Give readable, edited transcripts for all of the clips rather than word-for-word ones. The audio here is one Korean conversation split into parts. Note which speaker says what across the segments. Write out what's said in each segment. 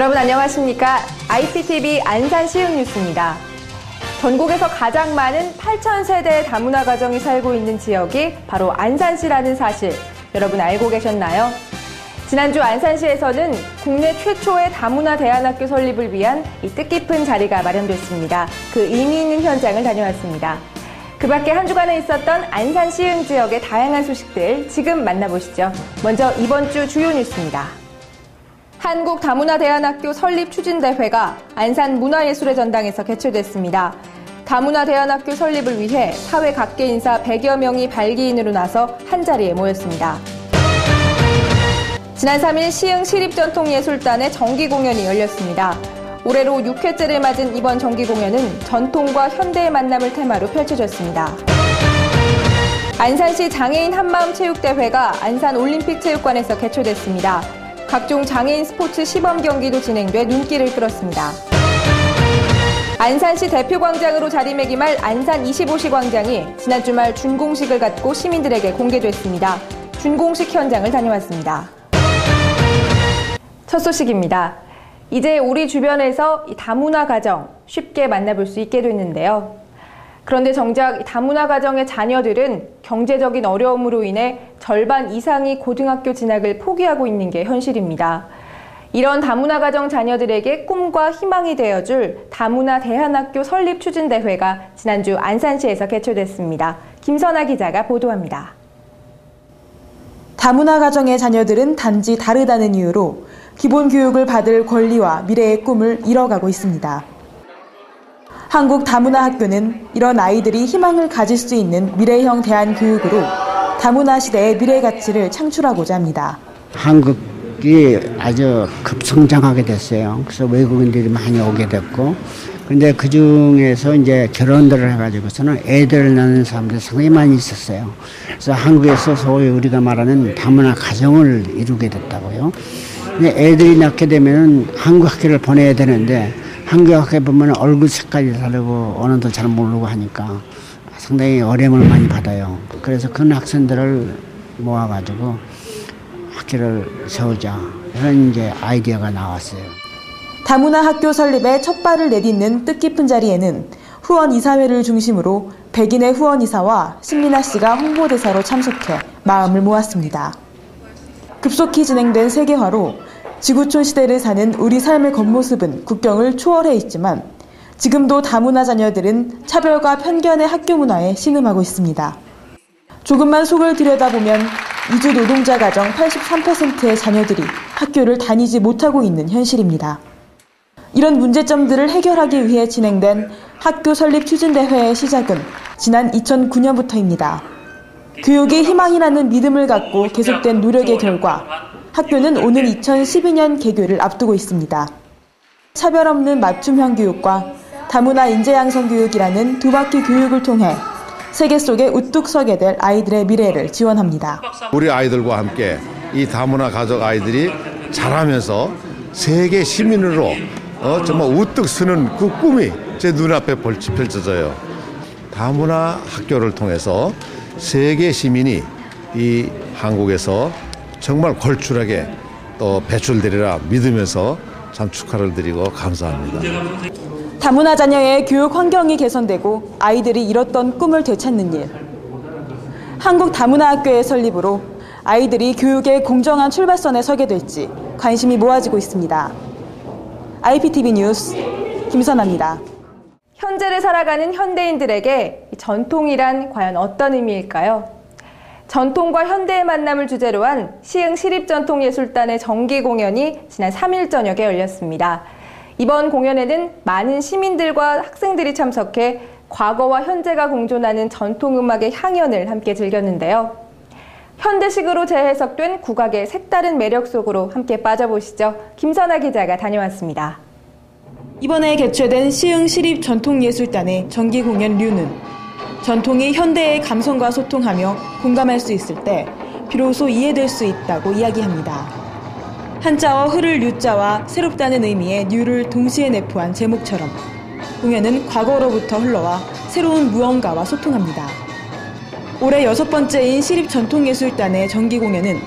Speaker 1: 여러분 안녕하십니까? IPTV 안산 시흥뉴스입니다. 전국에서 가장 많은 8,000세대의 다문화 가정이 살고 있는 지역이 바로 안산시라는 사실 여러분 알고 계셨나요? 지난주 안산시에서는 국내 최초의 다문화 대안학교 설립을 위한 이 뜻깊은 자리가 마련됐습니다. 그 의미 있는 현장을 다녀왔습니다. 그 밖에 한 주간에 있었던 안산 시흥 지역의 다양한 소식들 지금 만나보시죠. 먼저 이번 주 주요 뉴스입니다. 한국 다문화 대안학교 설립 추진대회가 안산 문화예술의 전당에서 개최됐습니다. 다문화 대안학교 설립을 위해 사회 각계 인사 100여 명이 발기인으로 나서 한자리에 모였습니다. 지난 3일 시흥 시립전통예술단의 정기 공연이 열렸습니다. 올해로 6회째를 맞은 이번 정기 공연은 전통과 현대의 만남을 테마로 펼쳐졌습니다. 안산시 장애인 한마음 체육대회가 안산 올림픽체육관에서 개최됐습니다. 각종 장애인 스포츠 시범 경기도 진행돼 눈길을 끌었습니다. 안산시 대표광장으로 자리매김할 안산 25시 광장이 지난 주말 준공식을 갖고 시민들에게 공개됐습니다. 준공식 현장을 다녀왔습니다. 첫 소식입니다. 이제 우리 주변에서 이 다문화 가정 쉽게 만나볼 수 있게 됐는데요. 그런데 정작 다문화 가정의 자녀들은 경제적인 어려움으로 인해 절반 이상이 고등학교 진학을 포기하고 있는 게 현실입니다. 이런 다문화 가정 자녀들에게 꿈과 희망이 되어줄 다문화 대안학교 설립 추진대회가 지난주 안산시에서 개최됐습니다. 김선아 기자가 보도합니다.
Speaker 2: 다문화 가정의 자녀들은 단지 다르다는 이유로 기본 교육을 받을 권리와 미래의 꿈을 잃어가고 있습니다. 한국 다문화 학교는 이런 아이들이 희망을 가질 수 있는 미래형 대안 교육으로 다문화 시대의 미래 가치를 창출하고자 합니다.
Speaker 3: 한국이 아주 급성장하게 됐어요. 그래서 외국인들이 많이 오게 됐고, 그런데 그 중에서 이제 결혼들을 해가지고서는 애들을 낳는 사람들이 상당히 많이 있었어요. 그래서 한국에서 소위 우리가 말하는 다문화 가정을 이루게 됐다고요. 근데 애들이 낳게 되면 한국 학교를 보내야 되는데 한국 학교에 보면 얼굴 색깔이 다르고 언어도 잘 모르고 하니까 상당히 어려움을 많이 받아요. 그래서 그런 학생들을 모아가지고 학교를 세우자 이런 이제 아이디어가 나왔어요.
Speaker 2: 다문화 학교 설립에 첫 발을 내딛는 뜻깊은 자리에는 후원이사회를 중심으로 백인의 후원이사와 신민아 씨가 홍보대사로 참석해 마음을 모았습니다. 급속히 진행된 세계화로 지구촌 시대를 사는 우리 삶의 겉모습은 국경을 초월해 있지만 지금도 다문화 자녀들은 차별과 편견의 학교 문화에 신음하고 있습니다. 조금만 속을 들여다보면 이주 노동자 가정 83%의 자녀들이 학교를 다니지 못하고 있는 현실입니다. 이런 문제점들을 해결하기 위해 진행된 학교 설립 추진대회의 시작은 지난 2009년부터입니다. 교육이 희망이라는 믿음을 갖고 계속된 노력의 결과 학교는 오는 2012년 개교를 앞두고 있습니다. 차별 없는 맞춤형 교육과 다문화 인재 양성 교육이라는 두 바퀴 교육을 통해 세계 속에 우뚝 서게 될 아이들의 미래를 지원합니다.
Speaker 4: 우리 아이들과 함께 이 다문화 가족 아이들이 자라면서 세계 시민으로 정말 우뚝 서는 그 꿈이 제 눈앞에 펼쳐져요. 다문화 학교를 통해서 세계 시민이 이 한국에서 정말 걸출하게 또 배출되리라 믿으면서 참 축하를 드리고 감사합니다.
Speaker 2: 다문화 자녀의 교육 환경이 개선되고 아이들이 잃었던 꿈을 되찾는 일. 한국 다문화 학교의 설립으로 아이들이 교육의 공정한 출발선에 서게 될지 관심이 모아지고 있습니다. IPTV 뉴스 김선아입니다.
Speaker 1: 현재를 살아가는 현대인들에게 전통이란 과연 어떤 의미일까요? 전통과 현대의 만남을 주제로 한 시흥 시립전통예술단의 정기 공연이 지난 3일 저녁에 열렸습니다. 이번 공연에는 많은 시민들과 학생들이 참석해 과거와 현재가 공존하는 전통음악의 향연을 함께 즐겼는데요. 현대식으로 재해석된 국악의 색다른 매력 속으로 함께 빠져보시죠. 김선아 기자가 다녀왔습니다.
Speaker 2: 이번에 개최된 시흥 시립전통예술단의 정기 공연 류는 전통이 현대의 감성과 소통하며 공감할 수 있을 때 비로소 이해될 수 있다고 이야기합니다. 한자어 흐를 류자와 새롭다는 의미의 류를 동시에 내포한 제목처럼 공연은 과거로부터 흘러와 새로운 무언가와 소통합니다. 올해 6번째인 시립전통예술단의 정기 공연은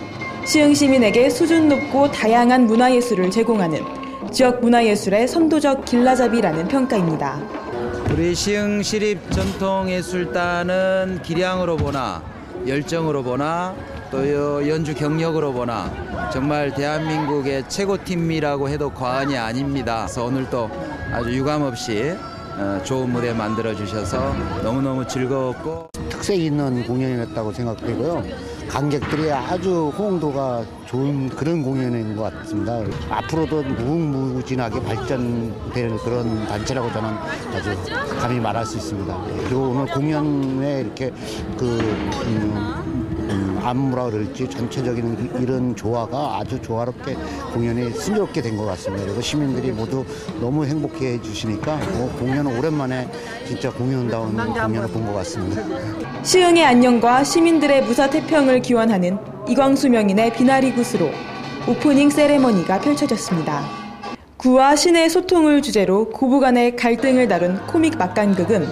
Speaker 2: 시흥 시민에게 수준 높고 다양한 문화예술을 제공하는 지역 문화예술의 선도적 길라잡이라는 평가입니다.
Speaker 5: 우리 시흥시립전통예술단은 기량으로 보나 열정으로 보나 또 연주 경력으로 보나 정말 대한민국의 최고팀이라고 해도 과언이 아닙니다. 그래서 오늘 또 아주 유감없이 좋은 무대 만들어주셔서 너무너무 즐거웠고
Speaker 6: 특색 있는 공연이었다고 생각되고요. 관객들이 아주 호응도가 좋은 그런 공연인 것 같습니다. 앞으로도 무궁무진하게 발전될 그런 단체라고 저는 아주 감히 말할 수 있습니다. 그리고 오늘 공연에 이렇게 안무라 그럴지 전체적인 이런 조화가 아주 조화롭게 공연이 순조롭게 된 것 같습니다. 그리고 시민들이 모두 너무 행복해 주시니까 공연은 오랜만에 진짜 공연다운 공연을 본 것 같습니다.
Speaker 2: 시흥의 안녕과 시민들의 무사태평을 기원하는 이광수 명인의 비나리 굿으로 오프닝 세레머니가 펼쳐졌습니다. 구와 신의 소통을 주제로 고부간의 갈등을 다룬 코믹 막간극은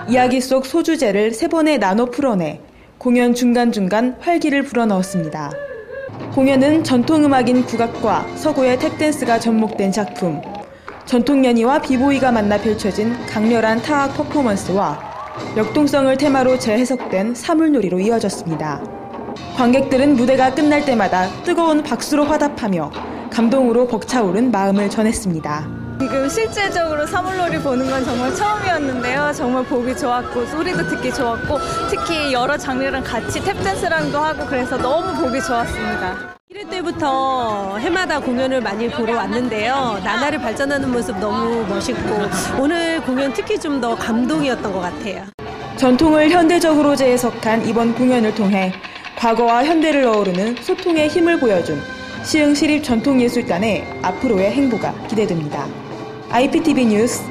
Speaker 2: 이야기 속 소주제를 3번에 나눠 풀어내 공연 중간중간 활기를 불어넣었습니다. 공연은 전통음악인 국악과 서구의 탭댄스가 접목된 작품, 전통연희와 비보이가 만나 펼쳐진 강렬한 타악 퍼포먼스와 역동성을 테마로 재해석된 사물놀이로 이어졌습니다. 관객들은 무대가 끝날 때마다 뜨거운 박수로 화답하며 감동으로 벅차오른 마음을 전했습니다.
Speaker 7: 지금 실질적으로 사물놀이 보는 건 정말 처음이었는데요. 정말 보기 좋았고 소리도 듣기 좋았고 특히 여러 장르랑 같이 탭댄스랑도 하고 그래서 너무 보기 좋았습니다.
Speaker 8: 1회 때부터 해마다 공연을 많이 보러 왔는데요. 나날이 발전하는 모습 너무 멋있고 오늘 공연 특히 좀 더 감동이었던 것 같아요.
Speaker 2: 전통을 현대적으로 재해석한 이번 공연을 통해 과거와 현대를 어우르는 소통의 힘을 보여준 시흥시립전통예술단의 앞으로의 행보가 기대됩니다. IPTV 뉴스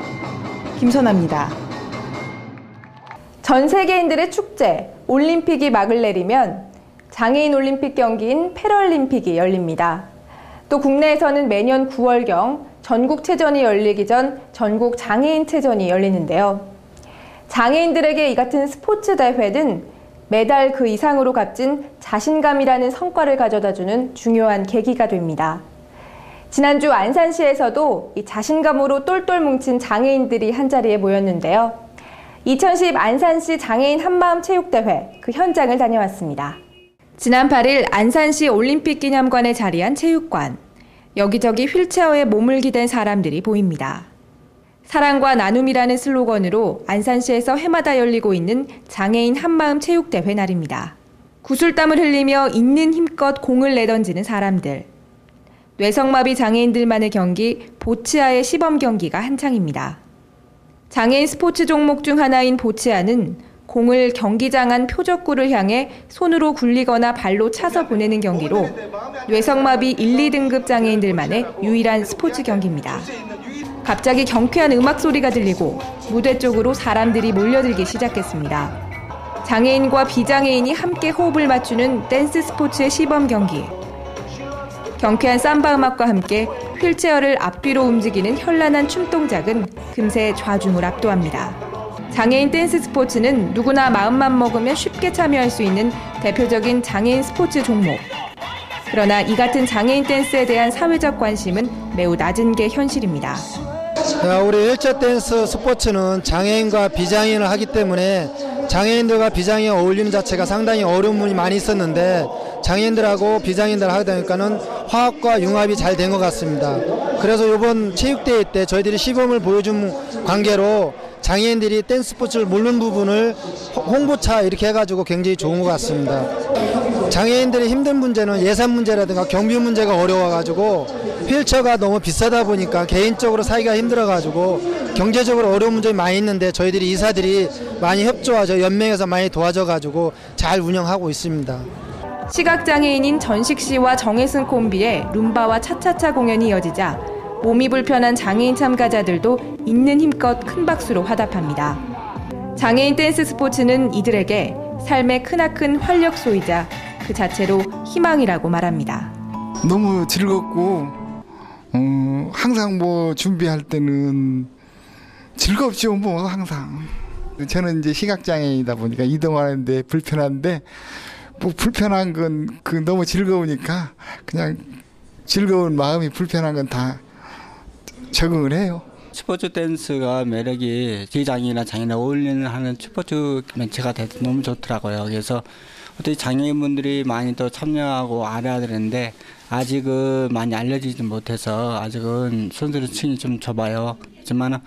Speaker 2: 김선아입니다.
Speaker 1: 전 세계인들의 축제 올림픽이 막을 내리면 장애인 올림픽 경기인 패럴림픽이 열립니다. 또 국내에서는 매년 9월경 전국체전이 열리기 전 전국 장애인체전이 열리는데요. 장애인들에게 이 같은 스포츠 대회는 매달 그 이상으로 값진 자신감이라는 성과를 가져다주는 중요한 계기가 됩니다. 지난주 안산시에서도 이 자신감으로 똘똘 뭉친 장애인들이 한자리에 모였는데요. 2010 안산시 장애인 한마음 체육대회 그 현장을 다녀왔습니다. 지난 8일 안산시 올림픽기념관에 자리한 체육관. 여기저기 휠체어에 몸을 기댄 사람들이 보입니다. 사랑과 나눔이라는 슬로건으로 안산시에서 해마다 열리고 있는 장애인 한마음 체육대회 날입니다. 구슬땀을 흘리며 있는 힘껏 공을 내던지는 사람들. 뇌성마비 장애인들만의 경기 보치아의 시범 경기가 한창입니다. 장애인 스포츠 종목 중 하나인 보치아는 공을 경기장 안 표적구를 향해 손으로 굴리거나 발로 차서 보내는 경기로 뇌성마비 1, 2등급 장애인들만의 유일한 스포츠 경기입니다. 갑자기 경쾌한 음악 소리가 들리고 무대 쪽으로 사람들이 몰려들기 시작했습니다. 장애인과 비장애인이 함께 호흡을 맞추는 댄스 스포츠의 시범 경기. 경쾌한 삼바 음악과 함께 휠체어를 앞뒤로 움직이는 현란한 춤 동작은 금세 좌중을 압도합니다. 장애인 댄스 스포츠는 누구나 마음만 먹으면 쉽게 참여할 수 있는 대표적인 장애인 스포츠 종목. 그러나 이 같은 장애인 댄스에 대한 사회적 관심은 매우 낮은 게 현실입니다.
Speaker 9: 우리 휠체어 댄스 스포츠는 장애인과 비장애인을 하기 때문에 장애인들과 비장애인 어울리는 자체가 상당히 어려운 부분이 많이 있었는데 장애인들하고 비장애인들 하다 보니까는 화합과 융합이 잘 된 것 같습니다. 그래서 이번 체육대회 때 저희들이 시범을 보여준 관계로 장애인들이 댄스 스포츠를 모르는 부분을 홍보차 이렇게 해가지고 굉장히 좋은 것 같습니다. 장애인들의 힘든 문제는 예산 문제라든가 경비 문제가 어려워가지고 휠체어가 너무 비싸다 보니까 개인적으로 사기가 힘들어가지고 경제적으로 어려운 문제가 많이 있는데 저희들이 이사들이 많이 협조하죠. 연맹에서 많이 도와줘가지고 잘 운영하고 있습니다.
Speaker 1: 시각장애인인 전식 씨와 정혜승 콤비의 룸바와 차차차 공연이 이어지자 몸이 불편한 장애인 참가자들도 있는 힘껏 큰 박수로 화답합니다. 장애인 댄스 스포츠는 이들에게 삶의 크나큰 활력소이자 그 자체로 희망이라고 말합니다.
Speaker 10: 너무 즐겁고 항상 뭐 준비할 때는 즐겁죠. 뭐 항상 저는 이제 시각장애이다 보니까 이동하는데 불편한데 뭐 불편한 건 너무 즐거우니까 그냥 즐거운 마음이 불편한 건 다 적응을 해요.
Speaker 11: 스포츠 댄스가 매력이 비장애인이나 장애인에 어울리는 하는 스포츠 매체가 돼서 너무 좋더라고요. 그래서 어떻게 장애인분들이 많이 더 참여하고 알아야 되는데 아직은 많이 알려지지 못해서 아직은 선수들 층이 좀 좁아요. 하지만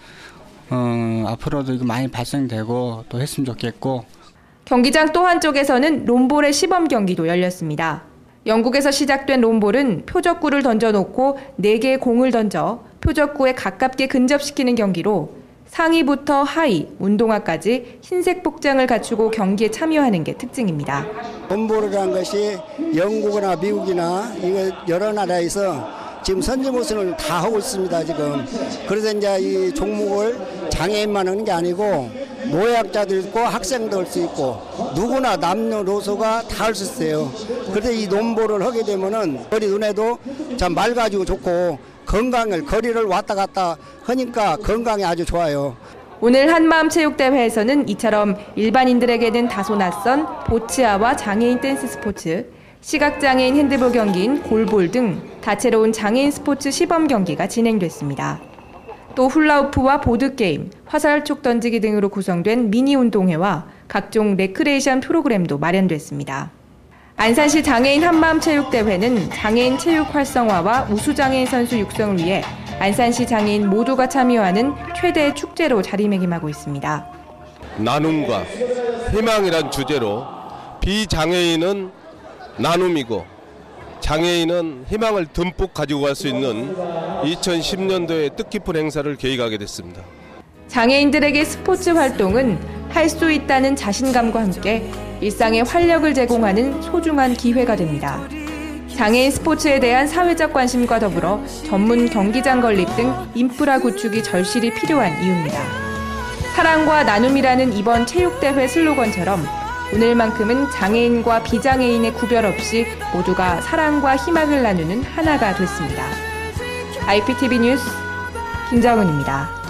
Speaker 11: 앞으로도 이거 많이 발생되고 또 했으면 좋겠고.
Speaker 1: 경기장 또 한쪽에서는 롬볼의 시범 경기도 열렸습니다. 영국에서 시작된 롬볼은 표적구를 던져놓고 4개의 공을 던져 표적구에 가깝게 근접시키는 경기로 상의부터 하의, 운동화까지 흰색 복장을 갖추고 경기에 참여하는 게 특징입니다.
Speaker 12: 롬볼이라는 것이 영국이나 미국이나 이거 여러 나라에서 지금 선진모션을 다 하고 있습니다. 지금. 그래서 이제 이 종목을 장애인만 하는 게 아니고 노약자도 있고 학생도 할 수 있고 누구나 남녀노소가 다 할 수 있어요. 그래서 이 롬볼을 하게 되면은 우리 눈에도 참 맑아지고 좋고 건강을 거리를 왔다 갔다 하니까 건강에 아주 좋아요.
Speaker 1: 오늘 한마음체육대회에서는 이처럼 일반인들에게는 다소 낯선 보츠아와 장애인 댄스 스포츠, 시각장애인 핸드볼 경기인 골볼 등 다채로운 장애인 스포츠 시범 경기가 진행됐습니다. 또 훌라후프와 보드게임, 화살촉 던지기 등으로 구성된 미니 운동회와 각종 레크레이션 프로그램도 마련됐습니다. 안산시 장애인 한마음체육대회는 장애인 체육 활성화와 우수장애인 선수 육성을 위해 안산시 장애인 모두가 참여하는 최대 축제로 자리매김하고 있습니다.
Speaker 13: 나눔과 희망이란 주제로 비장애인은 나눔이고 장애인은 희망을 듬뿍 가지고 갈 수 있는 2010년도의 뜻깊은 행사를 계획하게 됐습니다.
Speaker 1: 장애인들에게 스포츠 활동은 할 수 있다는 자신감과 함께 일상에 활력을 제공하는 소중한 기회가 됩니다. 장애인 스포츠에 대한 사회적 관심과 더불어 전문 경기장 건립 등 인프라 구축이 절실히 필요한 이유입니다. 사랑과 나눔이라는 이번 체육대회 슬로건처럼 오늘만큼은 장애인과 비장애인의 구별 없이 모두가 사랑과 희망을 나누는 하나가 됐습니다. IPTV 뉴스 김정은입니다.